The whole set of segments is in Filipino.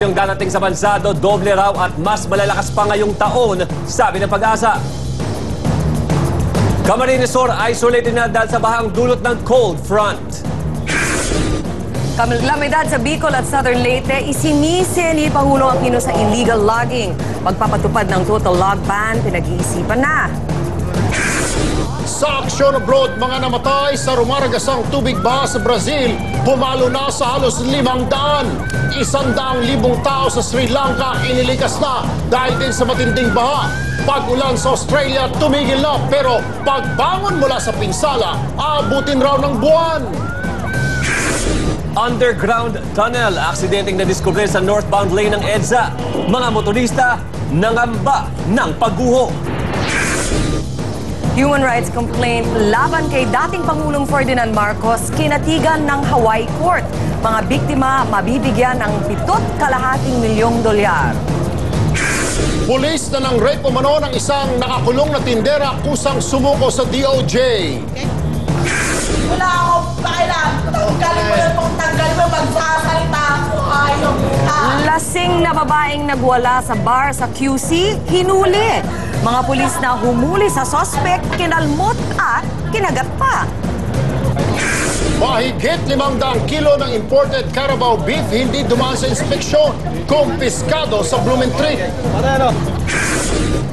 Yung darating sa bansa, doble raw at mas malalakas pa ngayong taon, sabi ng Pag-asa. Camarines Sur isolated na dahil sa bahang dulot ng cold front. Kalamidad sa Bicol at Southern Leyte, isinisi ni Pangulo Aquino sa illegal logging. Pagpapatupad ng total log ban, pinag-iisipan na. Sa aksyon abroad, mga namatay sa rumaragasang tubig baha sa Brazil, pumalo na sa halos 500. 100,000 tao sa Sri Lanka inilikas na dahil din sa matinding baha. Pag-ulan sa Australia tumigil na, pero pagbangon mula sa pinsala, aabutin raw ng buwan. Underground tunnel, aksidenteng nadiskubre sa northbound lane ng EDSA. Mga motorista nangamba ng pagguho. Human rights complaint laban kay dating Pangulong Ferdinand Marcos kinatigan ng Hawaii Court. Mga biktima mabibigyan ng $7.5 milyong. Pulis na ng rape umano ng isang nakakulong na tindera kusang sumuko sa DOJ. Wala akong pakialam. Tanggalin mo yan kung tanggalin mo. Magsasalita ako. Ayaw ka. Lasing na babaeng nagwala sa bar sa QC, hinuli. Mga pulis na humuli sa sospek, kinalmot at kinagat pa. Mahigit 500 kilo ng imported Carabao beef hindi dumaan sa inspeksyon. Kumpiskado sa Blumentritt.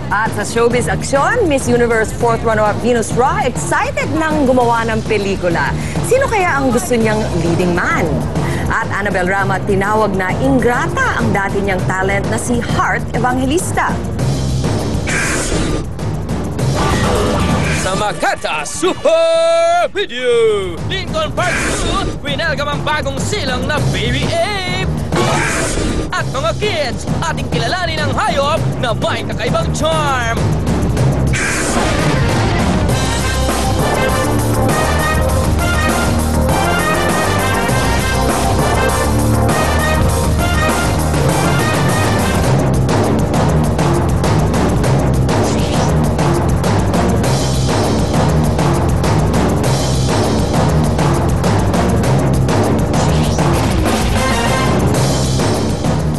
At sa showbiz aksyon, Miss Universe 4th runner-up Venus Ra excited nang gumawa ng pelikula. Sino kaya ang gusto niyang leading man? At Annabel Rama tinawag na ingrata ang dati niyang talent na si Heart Evangelista. Sa Makata Super Video, Lincoln Park 2, winelcome ang bagong silang na Baby Ape. At mga kids, ating kilalanin ang hayop na may kakaibang charm.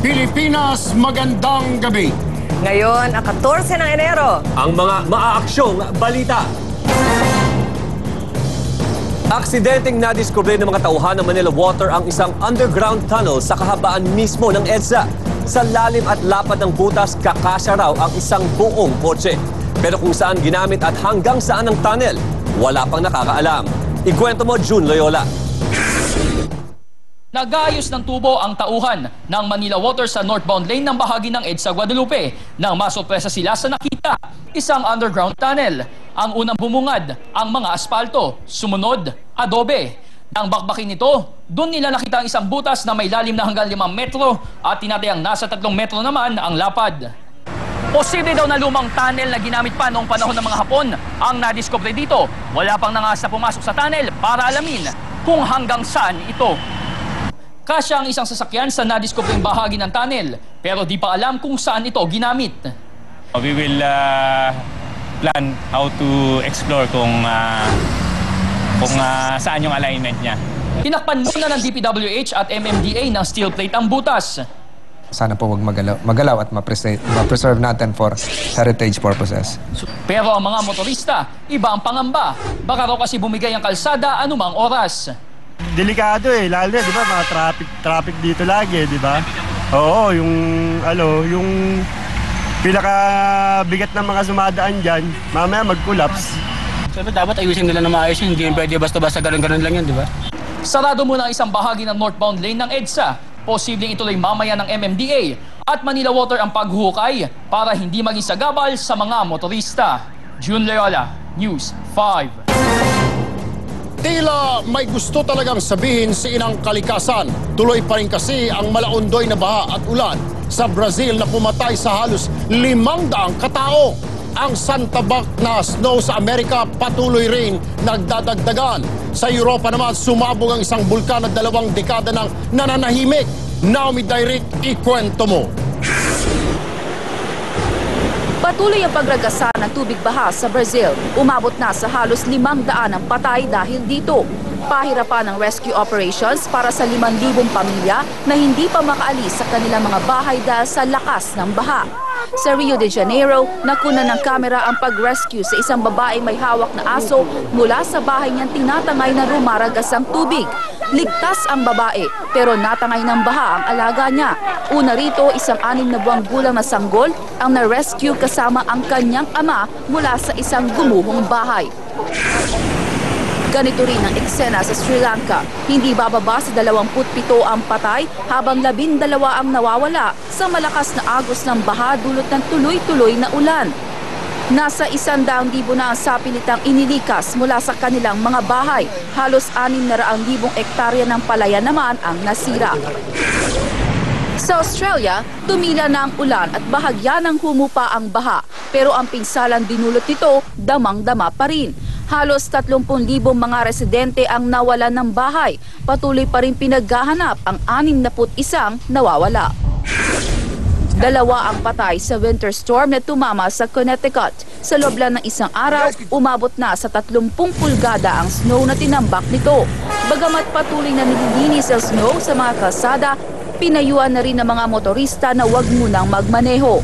Pilipinas, magandang gabi. Ngayon, ang 14 ng Enero. Ang mga maaaksyong balita. Aksidenteng nadiskubre ng mga tauhan ng Manila Water ang isang underground tunnel sa kahabaan mismo ng EDSA. Sa lalim at lapad ng butas, kakasya raw ang isang buong kotse. Pero kung saan ginamit at hanggang saan ang tunnel, wala pang nakakaalam. Ikwento mo, June Loyola. Nag-aayos ng tubo ang tauhan ng Manila Water sa northbound lane ng bahagi ng EDSA Guadalupe nang masurpresa sila sa nakita, isang underground tunnel. Ang unang bumungad, ang mga aspalto, sumunod, adobe. Nang bakbakin nito, doon nila nakita ang isang butas na may lalim na hanggang 5 metro at tinatayang nasa 3 metro naman ang lapad. Posible daw na lumang tunnel na ginamit pa noong panahon ng mga Hapon ang nadiskubre dito. Wala pang nangas na pumasok sa tunnel para alamin kung hanggang saan ito. Kasya ang isang sasakyan sa nadiskubring bahagi ng tunnel, pero di pa alam kung saan ito ginamit. We will plan how to explore kung saan yung alignment niya. Tinakpan muna ng DPWH at MMDA ng steel plate ang butas. Sana po huwag magalaw at ma-preserve natin for heritage purposes. Pero ang mga motorista, iba ang pangamba. Baka raw kasi bumigay ang kalsada anumang oras. Delikado lalo na, di ba, mga traffic dito lagi, di ba? Oo, yung pinakabigat ng mga sumadaan dyan, mamaya mag-collapse. So, dapat ayusin nila na maayos yun, hindi pwede basta-basta ganun-ganun lang yan, di ba? Sarado muna ang isang bahagi ng northbound lane ng EDSA. Posibleng ituloy mamaya ng MMDA at Manila Water ang paghukay para hindi maging sagabal sa mga motorista. June Loyola, News 5. Tila may gusto talagang sabihin si Inang Kalikasan. Tuloy pa rin kasi ang malaundoy na baha at ulan sa Brazil na pumatay sa halos 500 katao. Ang santabak na snow sa Amerika patuloy rin nagdadagdagan. Sa Europa naman, sumabog ang isang bulkan na 2 dekada ng nananahimik. Naomi Dairit, ikwento mo. Patuloy ang pagragasa ng tubig baha sa Brazil. Umabot na sa halos 500 ang patay dahil dito. Pahirapan ng rescue operations para sa 5,000 pamilya na hindi pa makaalis sa kanilang mga bahay dahil sa lakas ng baha. Sa Rio de Janeiro, nakuna ng kamera ang pag-rescue sa isang babaeng may hawak na aso mula sa bahay niyang tinatangay na rumaragas ang tubig. Ligtas ang babae pero natangay ng baha ang alaga niya. Una rito, isang 6 na buwang gulang na sanggol ang na-rescue kasama ang kanyang ama mula sa isang gumuhong bahay. Ganito rin ang eksena sa Sri Lanka. Hindi bababa sa 27 ang patay habang 12 ang nawawala sa malakas na agos ng baha dulot ng tuloy-tuloy na ulan. Nasa 100,000 na ang sapilitang inilikas mula sa kanilang mga bahay. Halos 600,000 ektarya ng palaya naman ang nasira. Sa Australia, tumila na ang ulan at bahagya ng humupa ang baha. Pero ang pinsalang dinulot nito, damang-dama pa rin. Halos 30,000 mga residente ang nawalan ng bahay. Patuloy pa rin pinaghahanap ang 61 nawawala. 2 ang patay sa winter storm na tumama sa Connecticut. Sa loob lang ng isang araw, umabot na sa 30 pulgada ang snow na tinambak nito. Bagamat patuloy na nililinis ang snow sa mga kalsada, pinayuan na rin ng mga motorista na huwag munang magmaneho.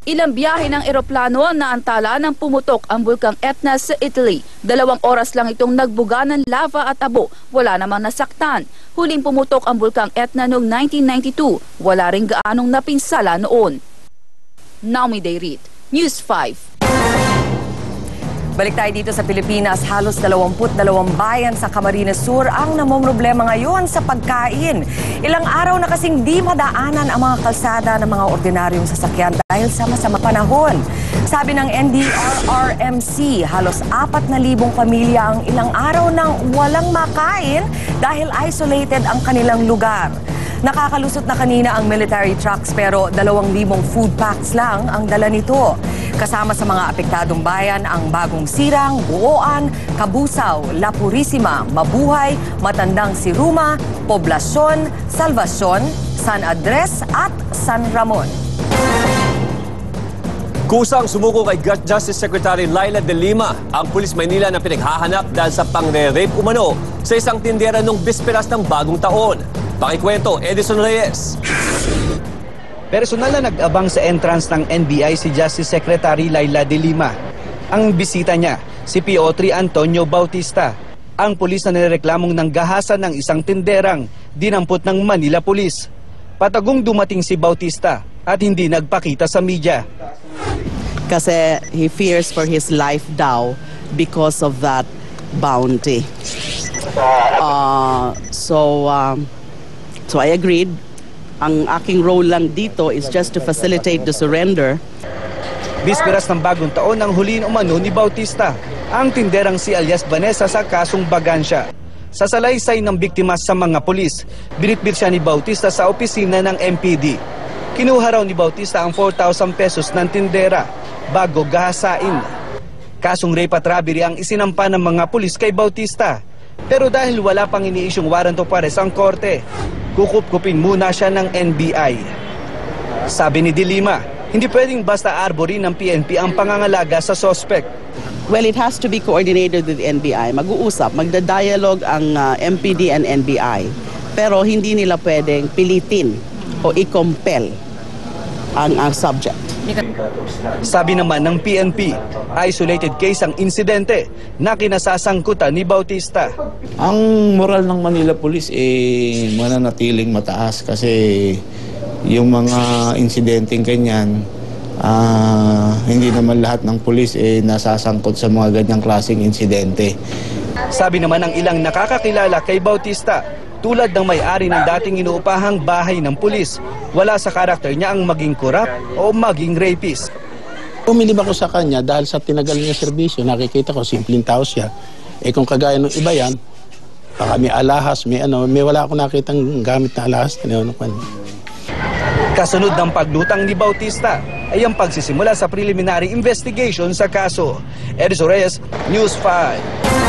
Ilang biyahe ng eroplano na antala nang pumutok ang bulkang Etna sa Italy. 2 oras lang itong nagbuga ng lava at abo. Wala namang nasaktan. Huling pumutok ang bulkang Etna noong 1992. Wala ring gaanong napinsala noon. Naomi Dayrit, News 5. Balik tayo dito sa Pilipinas, halos 22 bayan sa Camarines Sur ang namomroblema ngayon sa pagkain. Ilang araw na kasing di madaanan ang mga kalsada ng mga ordinaryong sasakyan dahil sa masamang panahon. Sabi ng NDRRMC, halos 4,000 pamilya ang ilang araw nang walang makain dahil isolated ang kanilang lugar. Nakakalusot na kanina ang military trucks pero 2,000 food packs lang ang dala nito. Kasama sa mga apektadong bayan ang Bagong Sirang, Buoan, Kabusaw, La Purisima, Mabuhay, Matandang Siruma, Poblacion, Salvacion, San Andres at San Ramon. Kusang sumuko kay Justice Secretary Laila De Lima ang Pulis Maynila na pinaghahanap dahil sa pangre-rape umano sa isang tindera nung bisperas ng bagong taon. Pakikwento, Edison Reyes. Personal na nag-abang sa entrance ng NBI si Justice Secretary Laila De Lima. Ang bisita niya, si PO3 Antonio Bautista, ang pulis na nireklamong nanggahasan ng isang tinderang dinampot ng Manila Police. Patagong dumating si Bautista at hindi nagpakita sa media. Kasi he fears for his life daw because of that bounty. So I agreed. Ang aking role lang dito is just to facilitate the surrender. Bisperas ng bagong taon ang huliin umano ni Bautista, ang tinderang si alias Vanessa sa kasong bagansya. Sa salaysay ng biktima sa mga pulis, binitbit siya ni Bautista sa opisina ng MPD. Kinuha raw ni Bautista ang 4,000 pesos ng tindera bago gahasain. Kasong rape at robbery ang isinampa ng mga pulis kay Bautista. Pero dahil wala pang iniisyong warrant of arrest ang korte, kukup-kupin muna siya ng NBI. Sabi ni De Lima, hindi pwedeng basta arborin ng PNP ang pangangalaga sa suspect. Well, it has to be coordinated with the NBI. Mag-uusap, magda-dialogue ang MPD and NBI. Pero hindi nila pwedeng pilitin o i-compel ang subject. Sabi naman ng PNP, isolated case ang insidente na kinasasangkutan ni Bautista. Ang moral ng Manila Police mananatiling mataas kasi yung mga insidenteng kanyan, hindi naman lahat ng pulis nasasangkot sa mga ganyang klaseng insidente. Sabi naman ng ilang nakakakilala kay Bautista, tulad ng may-ari ng dating inuupahang bahay ng pulis, wala sa karakter niya ang maging kurap o maging rapist. Umilib ako sa kanya dahil sa tinagal niya serbisyo, nakikita ko simpleng tao siya. Kung kagaya ng iba yan, baka may alahas, may wala akong nakitang gamit na alahas. Kasunod ng paglutang ni Bautista ay ang pagsisimula sa preliminary investigation sa kaso. Edison Reyes, News 5.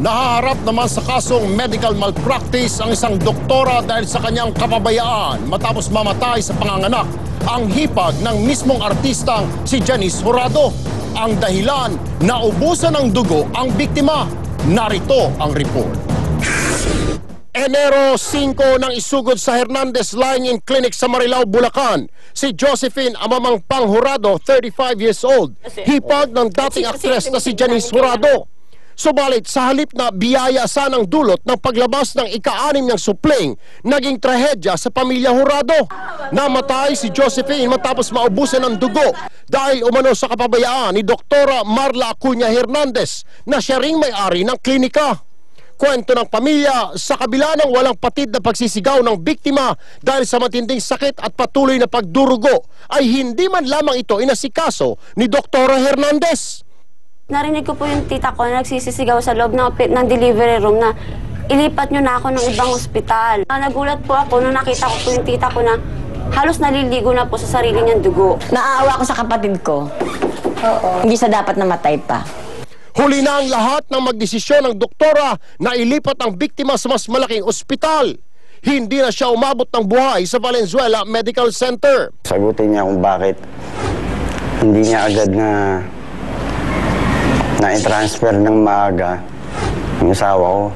Nahaharap naman sa kasong medical malpractice ang isang doktora dahil sa kanyang kapabayaan matapos mamatay sa panganganak ang hipag ng mismong artistang si Janice Jurado. Ang dahilan, naubusan ng dugo ang biktima. Narito ang report. Enero 5 nang isugod sa Hernandez Lying-in Clinic sa Marilao, Bulacan. Si Josephine Amamang Panghurado, 35 years old. Hipag ng dating aktres na si Janice Jurado. Subalit sa halip na biyaya sanang dulot ng paglabas ng ika-6 niyang supling, naging trahedya sa pamilya Jurado. Namatay si Josephine matapos maubusan ng dugo dahil umano sa kapabayaan ni Doktora Marla Acuña Hernandez na siya ring may-ari ng klinika. Kwento ng pamilya, sa kabila ng walang patid na pagsisigaw ng biktima dahil sa matinding sakit at patuloy na pagdurugo, ay hindi man lamang ito inasikaso ni Doktora Hernandez. Narinig ko po yung tita ko na nagsisisigaw sa loob ng delivery room na ilipat nyo na ako ng ibang ospital. Nagulat po ako nung nakita ko po yung tita ko na halos naliligo na po sa sarili niyang dugo. Naaawa ko sa kapatid ko. Oo. Hindi sa dapat namatay pa. Huli na ang lahat ng magdesisyon ng doktora na ilipat ang biktima sa mas malaking ospital. Hindi na siya umabot ng buhay sa Valenzuela Medical Center. Sagutin niya kung bakit hindi niya agad na-transfer ng maaga ang asawa ko.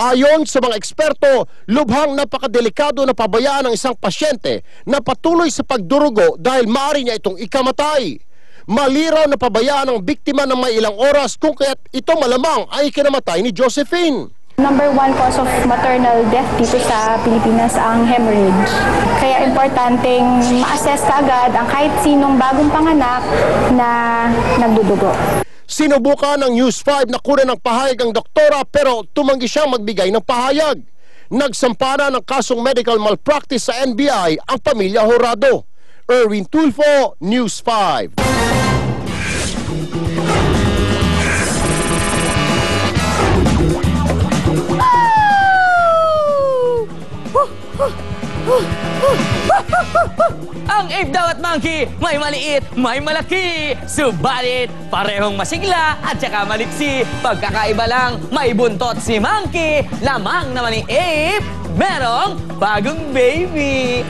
Ayon sa mga eksperto, lubhang napakadelikado na pabayaan ng isang pasyente na patuloy sa pagdurugo dahil maaari niya itong ikamatay. Maliraw na pabayaan ng biktima ng may ilang oras kung kaya't ito malamang ay kinamatay ni Josephine. Number 1 cause of maternal death dito sa Pilipinas ang hemorrhage. Kaya importanteng ma-assess kaagad ang kahit sinong bagong panganak na nagdudugo. Sinubukan ng News 5 na kunin ng pahayag ang doktora pero tumanggi siyang magbigay ng pahayag. Nagsampana ng kasong medical malpractice sa NBI ang pamilya Jurado. Erwin Tulfo, News 5. Ang ape daw at monkey, may maliit, may malaki. Subalit, parehong masigla at saka maliksi. Pagkakaiba lang, may buntot si monkey. Lamang naman ni ape, merong bagong baby.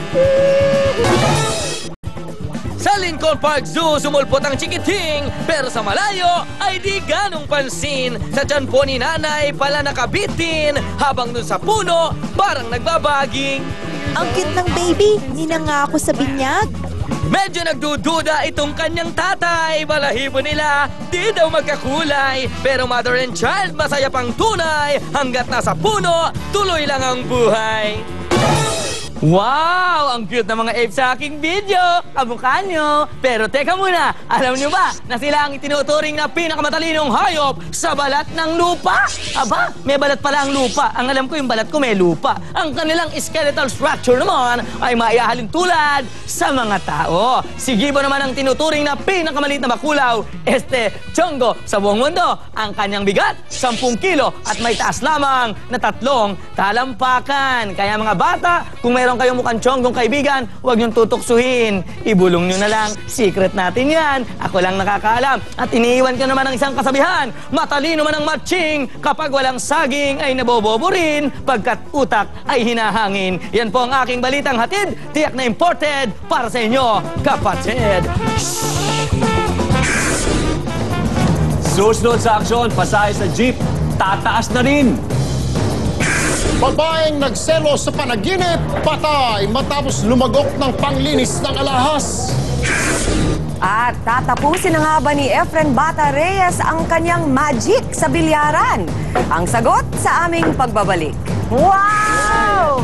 Sa Lincoln Park Zoo, sumulpot ang chikiting, pero sa malayo ay di ganong pansin. Sa tiyan po ni nanay pala nakabitin, habang dun sa puno, parang nagbabaging. Ang cute ng baby, ninangako sa binyag. Medyo nagdududa itong kanyang tatay. Balahibo nila, di daw magkakulay. Pero mother and child, masaya pang tunay. Hanggat nasa puno, tuloy lang ang buhay. Wow! Ang cute ng mga apes sa aking video! Kamukha nyo! Pero teka muna, alam nyo ba na sila ang itinuturing na pinakamatalinong hayop sa balat ng lupa? Aba, may balat pala ang lupa. Ang alam ko yung balat ko may lupa. Ang kanilang skeletal structure naman ay maiahalin tulad sa mga tao. Si Gibo naman ang tinuturing na pinakamaliit na makulaw, Chongo sa buong mundo. Ang kanyang bigat, 10 kilo at may taas lamang na 3 talampakan. Kaya mga bata, kung mayroon kayong mukhang Chonggong kaibigan, huwag niyong tutuksuhin. Ibulong niyo na lang. Secret natin yan. Ako lang nakakaalam. At iniiwan ka naman ng isang kasabihan. Matalino man ang matching. Kapag walang saging ay nabobobo rin. Pagkat utak ay hinahangin. Yan po ang aking balitang hatid. Tiyak na imported para sa inyo, kapatid. Susunod sa aksyon, pasahe sa jeep. Tataas na rin. Babaeng nagselo sa panaginip, patay matapos lumagok ng panglinis ng alahas. At tatapusin na nga ba ni Efren Bata Reyes ang kanyang magic sa bilyaran? Ang sagot sa aming pagbabalik. Wow!